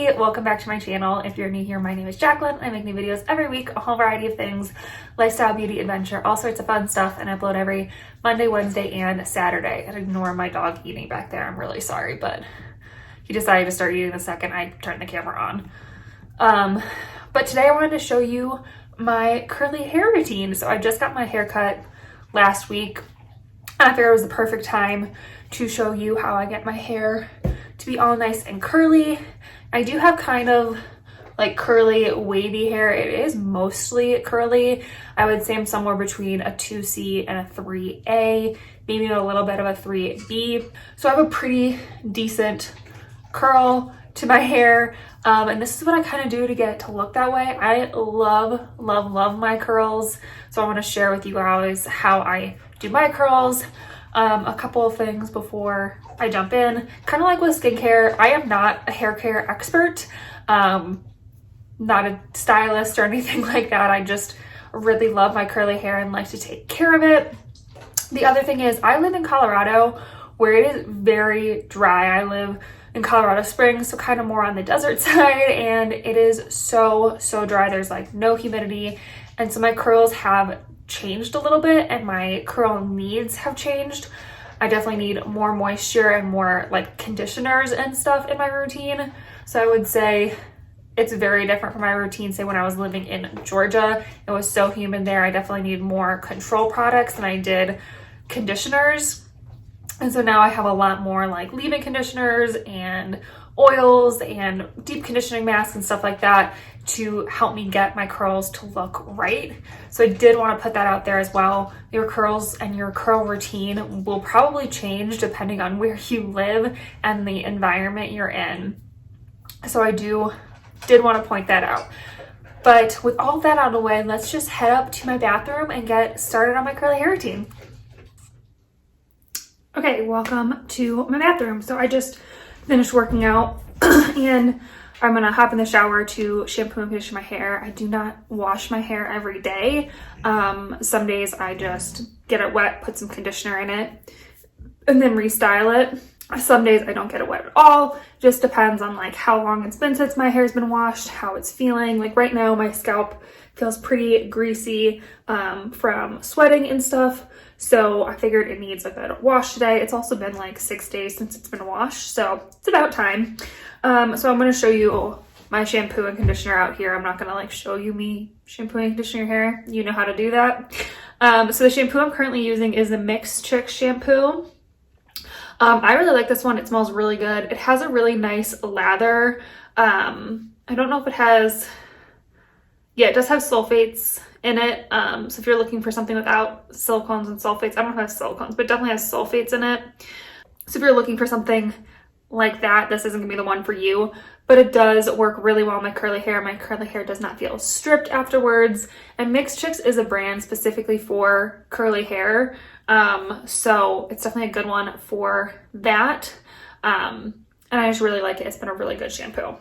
everybody, welcome back to my channel. If you're new here, my name is Jacqueline. I make new videos every week, a whole variety of things, lifestyle, beauty, adventure, all sorts of fun stuff, and I upload every Monday, Wednesday, and Saturday. And ignore my dog eating back there. I'm really sorry, but he decided to start eating the second I turned the camera on. But today I wanted to show you my curly hair routine. So I just got my hair cut last week. I figured it was the perfect time to show you how I get my hair to be all nice and curly. I do have kind of like curly, wavy hair. It is mostly curly. I would say I'm somewhere between a 2C and a 3A, maybe a little bit of a 3B. So I have a pretty decent curl to my hair. And this is what I kind of do to get it to look that way. I love, love, love my curls. So I want to share with you guys how I do my curls. A couple of things before I jump in. Kind of like with skincare, I am not a hair care expert, not a stylist or anything like that. I just really love my curly hair and like to take care of it. The other thing is I live in Colorado where it is very dry. I live in Colorado Springs, so kind of more on the desert side, and it is so dry. There's like no humidity, and so my curls have changed a little bit and my curl needs have changed. I definitely need more moisture and more like conditioners and stuff in my routine. So I would say it's very different from my routine. Say when I was living in Georgia, it was so humid there. I definitely need more control products than I did conditioners. And so now I have a lot more like leave-in conditioners and oils and deep conditioning masks and stuff like that to help me get my curls to look right. So I did want to put that out there as well. Your curls and your curl routine will probably change depending on where you live and the environment you're in. So I did want to point that out. But with all that out of the way, let's just head up to my bathroom and get started on my curly hair routine. Okay, welcome to my bathroom. So I just finished working out and I'm gonna hop in the shower to shampoo and condition my hair. I do not wash my hair every day. Some days I just get it wet, put some conditioner in it, and then restyle it. Some days I don't get it wet at all. Just depends on like how long it's been since my hair's been washed, how it's feeling. Like right now my scalp feels pretty greasy from sweating and stuff. So I figured it needs a good wash today. It's also been like 6 days since it's been washed, so it's about time. So I'm going to show you my shampoo and conditioner out here. I'm not going to like show you me shampooing and conditioning your hair. You know how to do that. So the shampoo I'm currently using is the Mixed Chicks shampoo. I really like this one. It smells really good. It has a really nice lather. I don't know if it has, yeah, it does have sulfates in it. So if you're looking for something without silicones and sulfates, I don't know if it has silicones, but it definitely has sulfates in it. So if you're looking for something like that, this isn't gonna be the one for you, but it does work really well on my curly hair. My curly hair does not feel stripped afterwards. And Mixed Chicks is a brand specifically for curly hair. So it's definitely a good one for that. And I just really like it. It's been a really good shampoo.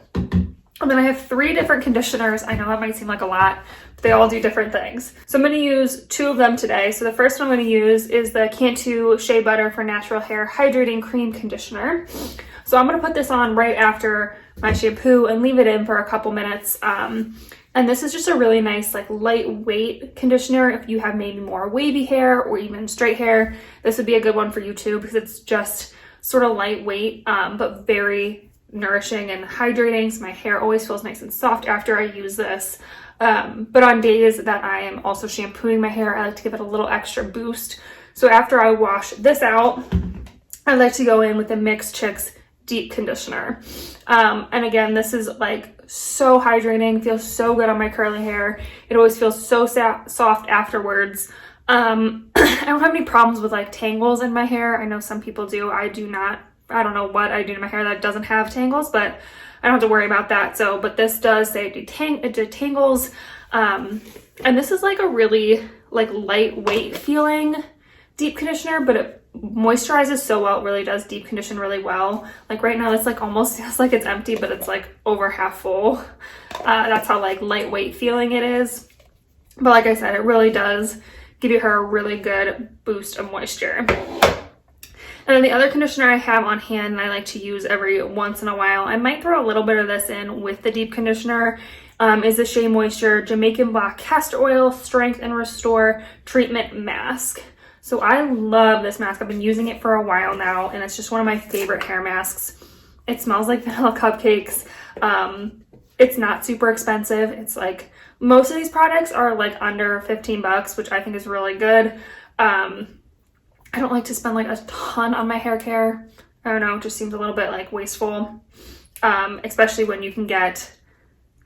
And then I have 3 different conditioners. I know that might seem like a lot, but they all do different things. So I'm going to use 2 of them today. So the first one I'm going to use is the Cantu Shea Butter for Natural Hair Hydrating Cream Conditioner. So I'm going to put this on right after my shampoo and leave it in for a couple minutes. And this is just a really nice, like lightweight conditioner. If you have maybe more wavy hair or even straight hair, this would be a good one for you too, because it's just sort of lightweight, but very nourishing and hydrating. So my hair always feels nice and soft after I use this. But on days that I am also shampooing my hair, I like to give it a little extra boost. So after I wash this out, I like to go in with the Mixed Chicks deep conditioner. And again, this is like so hydrating, feels so good on my curly hair. It always feels so soft afterwards. I don't have any problems with like tangles in my hair. I know some people do. I do not. I don't know what I do to my hair that doesn't have tangles, but I don't have to worry about that. So, but this does say it detangles. And this is like a really like lightweight feeling deep conditioner, but it moisturizes so well. It really does deep condition really well. Like right now it's like almost feels like it's empty, but it's like over half full. That's how like lightweight feeling it is. But like I said, it really does give you her a really good boost of moisture. And then the other conditioner I have on hand and I like to use every once in a while, I might throw a little bit of this in with the deep conditioner, is the Shea Moisture Jamaican Black Castor Oil Strength and Restore Treatment Mask. So I love this mask. I've been using it for a while now, and it's just one of my favorite hair masks. It smells like vanilla cupcakes. It's not super expensive. It's like, most of these products are like under 15 bucks, which I think is really good. I don't like to spend like a ton on my hair care. I don't know, it just seems a little bit like wasteful, especially when you can get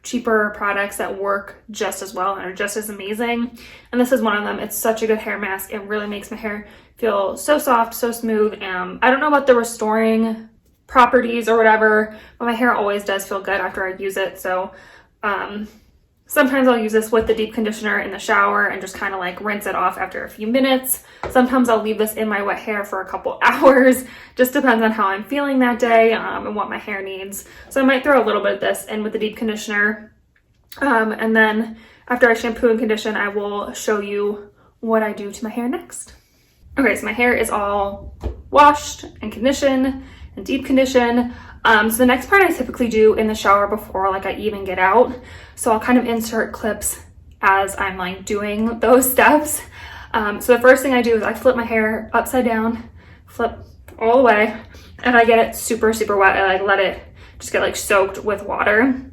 cheaper products that work just as well and are just as amazing. And this is one of them. It's such a good hair mask. It really makes my hair feel so soft, so smooth. I don't know about the restoring properties or whatever, but my hair always does feel good after I use it. So sometimes I'll use this with the deep conditioner in the shower and just kind of like rinse it off after a few minutes. Sometimes I'll leave this in my wet hair for a couple hours. Just depends on how I'm feeling that day and what my hair needs. So I might throw a little bit of this in with the deep conditioner. And then after I shampoo and condition, I will show you what I do to my hair next. Okay, so my hair is all washed and conditioned and deep conditioned. So the next part I typically do in the shower before like I even get out. So I'll kind of insert clips as I'm like doing those steps. So the first thing I do is I flip my hair upside down, flip all the way, and I get it super, super wet. I like let it just get like soaked with water.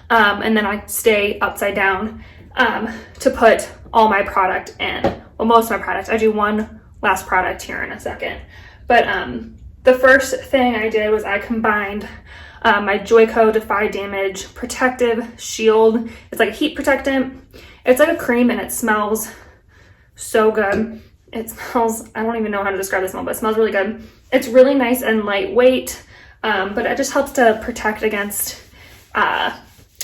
And then I stay upside down to put all my product in. Well, most of my product. I do one last product here in a second. But the first thing I did was I combined my Joico Defy Damage Protective Shield. It's like a heat protectant. It's like a cream and it smells so good. It smells, I don't even know how to describe the smell, but it smells really good. It's really nice and lightweight, but it just helps to protect against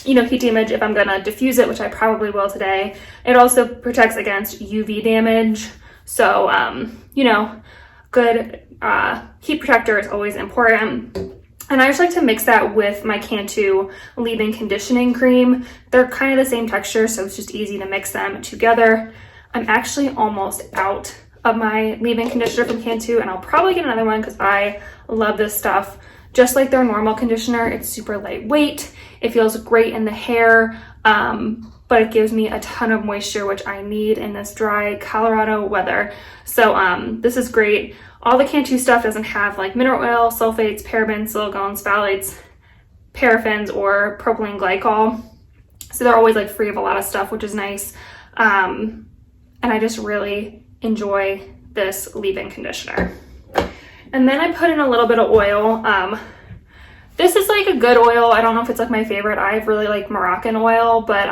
heat damage if I'm gonna diffuse it, which I probably will today. It also protects against UV damage. So, good heat protector is always important. And I just like to mix that with my Cantu leave-in conditioning cream. They're kind of the same texture, so it's just easy to mix them together. I'm actually almost out of my leave-in conditioner from Cantu, and I'll probably get another one because I love this stuff. Just like their normal conditioner, it's super lightweight. It feels great in the hair, but it gives me a ton of moisture, which I need in this dry Colorado weather. So this is great. All the Cantu stuff doesn't have like mineral oil, sulfates, parabens, silicones, phthalates, paraffins, or propylene glycol. So they're always like free of a lot of stuff, which is nice. And I just really enjoy this leave-in conditioner. And then I put in a little bit of oil. This is like a good oil. I don't know if it's like my favorite. I really like Moroccan oil, but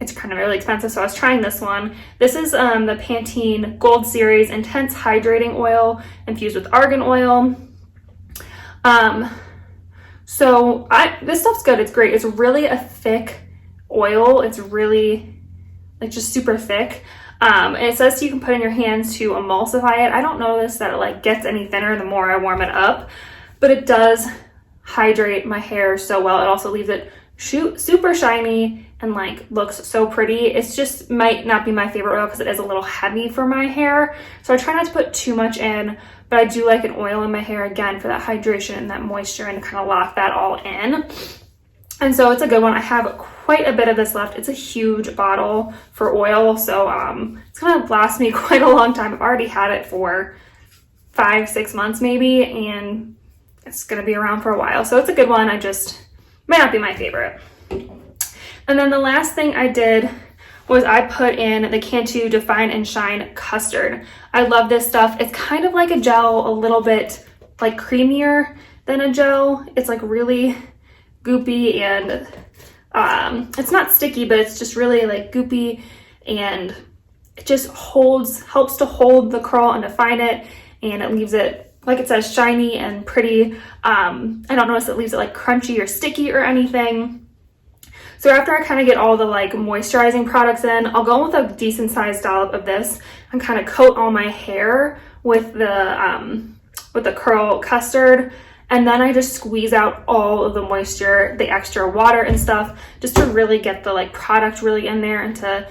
it's kind of really expensive, so I was trying this one. This is the Pantene Gold Series Intense Hydrating Oil infused with argan oil. So this stuff's good. It's great. It's really a thick oil. It's really like just super thick. And it says you can put in your hands to emulsify it. I don't notice that it like gets any thinner the more I warm it up, but it does hydrate my hair so well. It also leaves it super shiny and like looks so pretty. It's just might not be my favorite oil because it is a little heavy for my hair. So I try not to put too much in, but I do like an oil in my hair again for that hydration and that moisture and to kind of lock that all in. And so it's a good one. I have quite a bit of this left. It's a huge bottle for oil, so it's gonna last me quite a long time. I've already had it for 5-6 months maybe, and it's gonna be around for a while. So it's a good one. I just might not be my favorite. And then the last thing I did was I put in the Cantu Define and Shine Custard. I love this stuff. It's kind of like a gel, a little bit like creamier than a gel. It's like really goopy and it's not sticky, but it's just really like goopy, and it just helps to hold the curl and define it, and it leaves it, like it says, shiny and pretty. I don't notice it leaves it like crunchy or sticky or anything. So after I kind of get all the like moisturizing products in, I'll go in with a decent sized dollop of this and kind of coat all my hair with the curl custard. And then I just squeeze out all of the moisture, the extra water and stuff, just to really get the like product really in there and to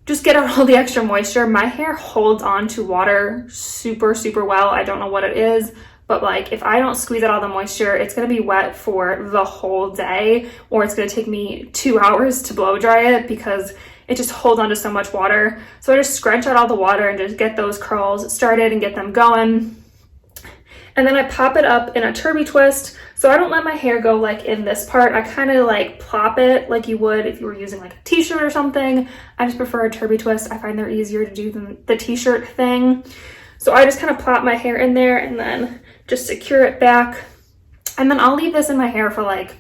just get out all the extra moisture. My hair holds on to water super, super well. I don't know what it is, but like if I don't squeeze out all the moisture, it's gonna be wet for the whole day, or it's gonna take me 2 hours to blow dry it because it just holds on to so much water. So I just scrunch out all the water and just get those curls started and get them going. And then I pop it up in a turby twist. So I don't let my hair go like in this part. I kind of like plop it like you would if you were using like a t-shirt or something. I just prefer a turby twist. I find they're easier to do than the t-shirt thing. So I just kind of plop my hair in there and then just secure it back. And then I'll leave this in my hair for like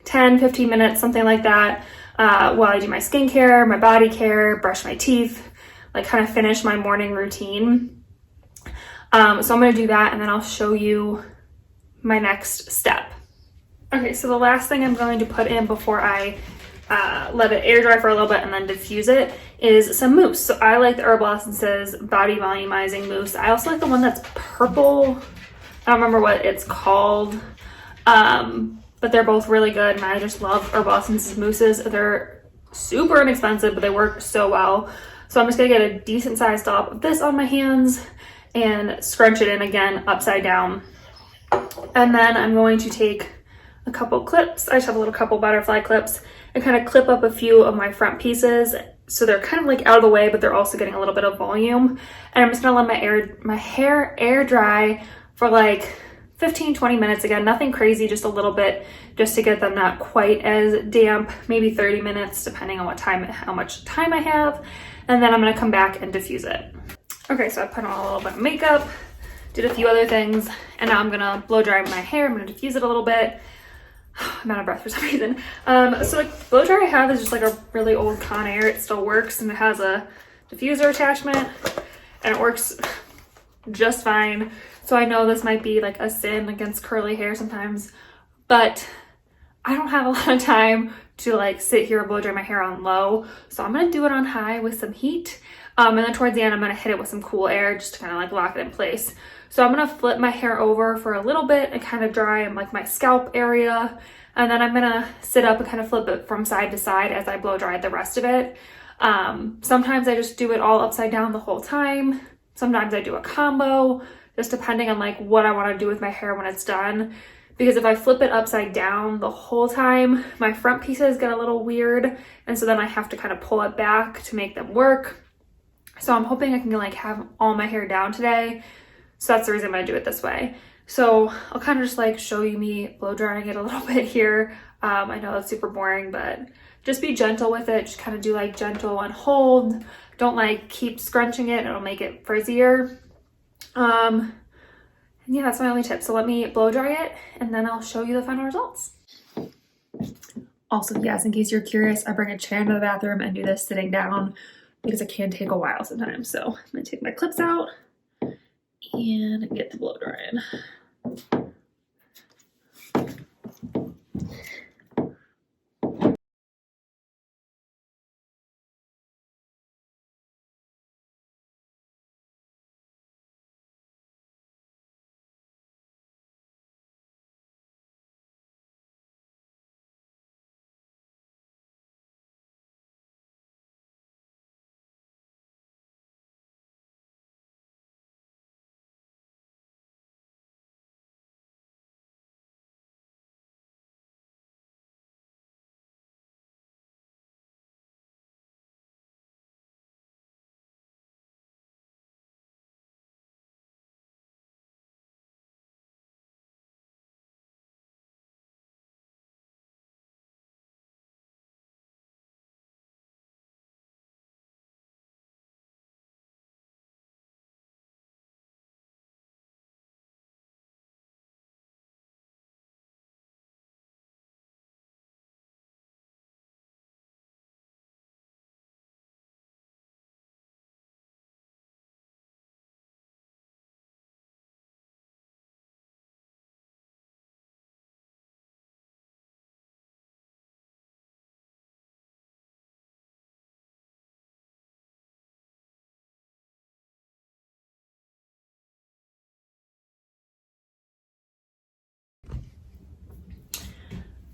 10, 15 minutes, something like that, while I do my skincare, my body care, brush my teeth, like kind of finish my morning routine. So I'm going to do that and then I'll show you my next step. Okay, so the last thing I'm going to put in before I let it air dry for a little bit and then diffuse it is some mousse. So I like the Herbal Essences Body Volumizing Mousse. I also like the one that's purple. I don't remember what it's called, but they're both really good and I just love Herbal Essences mousses. They're super inexpensive, but they work so well. So I'm just going to get a decent sized dollop of this on my hands and scrunch it in again upside down. And then I'm going to take a couple clips. I just have a little couple butterfly clips and kind of clip up a few of my front pieces so they're kind of like out of the way, but they're also getting a little bit of volume. And I'm just gonna let my hair air dry for like 15-20 minutes. Again, nothing crazy, just a little bit, just to get them not quite as damp, maybe 30 minutes depending on how much time I have. And then I'm gonna come back and diffuse it. Okay, so I put on a little bit of makeup, did a few other things, and now I'm gonna blow dry my hair. I'm gonna diffuse it a little bit. I'm out of breath for some reason. So like blow dry I have is just like a really old Conair. It still works and it has a diffuser attachment and it works just fine. So I know this might be like a sin against curly hair sometimes, but I don't have a lot of time to like sit here and blow dry my hair on low. So I'm gonna do it on high with some heat. And then towards the end, I'm gonna hit it with some cool air just to kind of like lock it in place. So I'm gonna flip my hair over for a little bit and kind of dry in like my scalp area. And then I'm gonna sit up and kind of flip it from side to side as I blow dry the rest of it. Sometimes I just do it all upside down the whole time. Sometimes I do a combo, just depending on like what I wanna do with my hair when it's done. Because if I flip it upside down the whole time, my front pieces get a little weird. And so then I have to kind of pull it back to make them work. So I'm hoping I can like have all my hair down today. So that's the reason I'm gonna do it this way. So I'll kind of just like show you me blow drying it a little bit here. I know that's super boring, but just be gentle with it. Just kind of do like gentle and hold. Don't like keep scrunching it. It'll make it frizzier. And yeah, that's my only tip. So let me blow dry it and then I'll show you the final results. Also, yes, in case you're curious, I bring a chair into the bathroom and do this sitting down because it can take a while sometimes. So I'm gonna take my clips out and get the blow drying.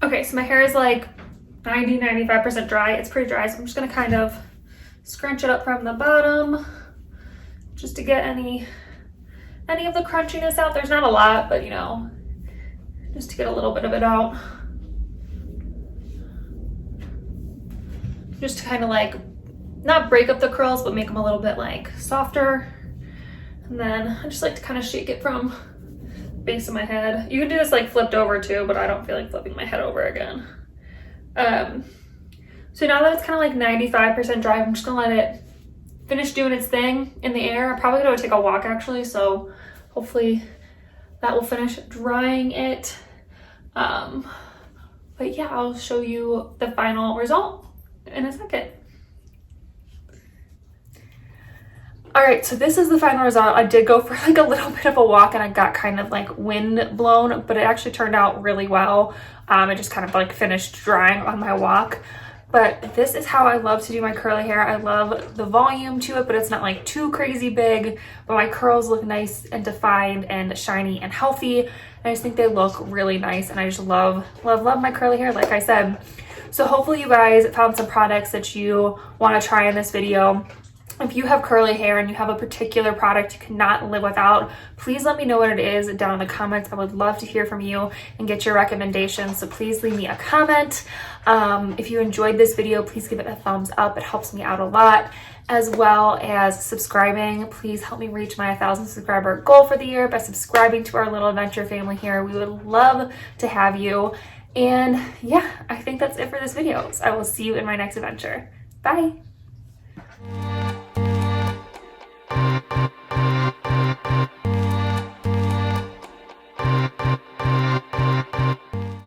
Okay, so my hair is like 90-95% dry. It's pretty dry, so I'm just gonna kind of scrunch it up from the bottom just to get any of the crunchiness out. There's not a lot, but you know, just to get a little bit of it out. Just to kind of like, not break up the curls, but make them a little bit like softer. And then I just like to kind of shake it from the base of my head. You can do this like flipped over too, but I don't feel like flipping my head over again. So now that it's kind of like 95% dry, I'm just gonna let it finish doing its thing in the air. I'm probably gonna take a walk actually, so hopefully that will finish drying it. But yeah, I'll show you the final result in a second. All right, so this is the final result. I did go for like a little bit of a walk and I got kind of like wind blown, but it actually turned out really well. It just kind of like finished drying on my walk. But this is how I love to do my curly hair. I love the volume to it, but it's not like too crazy big, but my curls look nice and defined and shiny and healthy. And I just think they look really nice. And I just love my curly hair, like I said. So hopefully you guys found some products that you want to try in this video. If you have curly hair and you have a particular product you cannot live without, please let me know what it is down in the comments. I would love to hear from you and get your recommendations. So please leave me a comment. If you enjoyed this video, please give it a thumbs up. It helps me out a lot, as well as subscribing. Please help me reach my 1,000 subscriber goal for the year by subscribing to our little adventure family here. We would love to have you. And yeah, I think that's it for this video. So I will see you in my next adventure. Bye.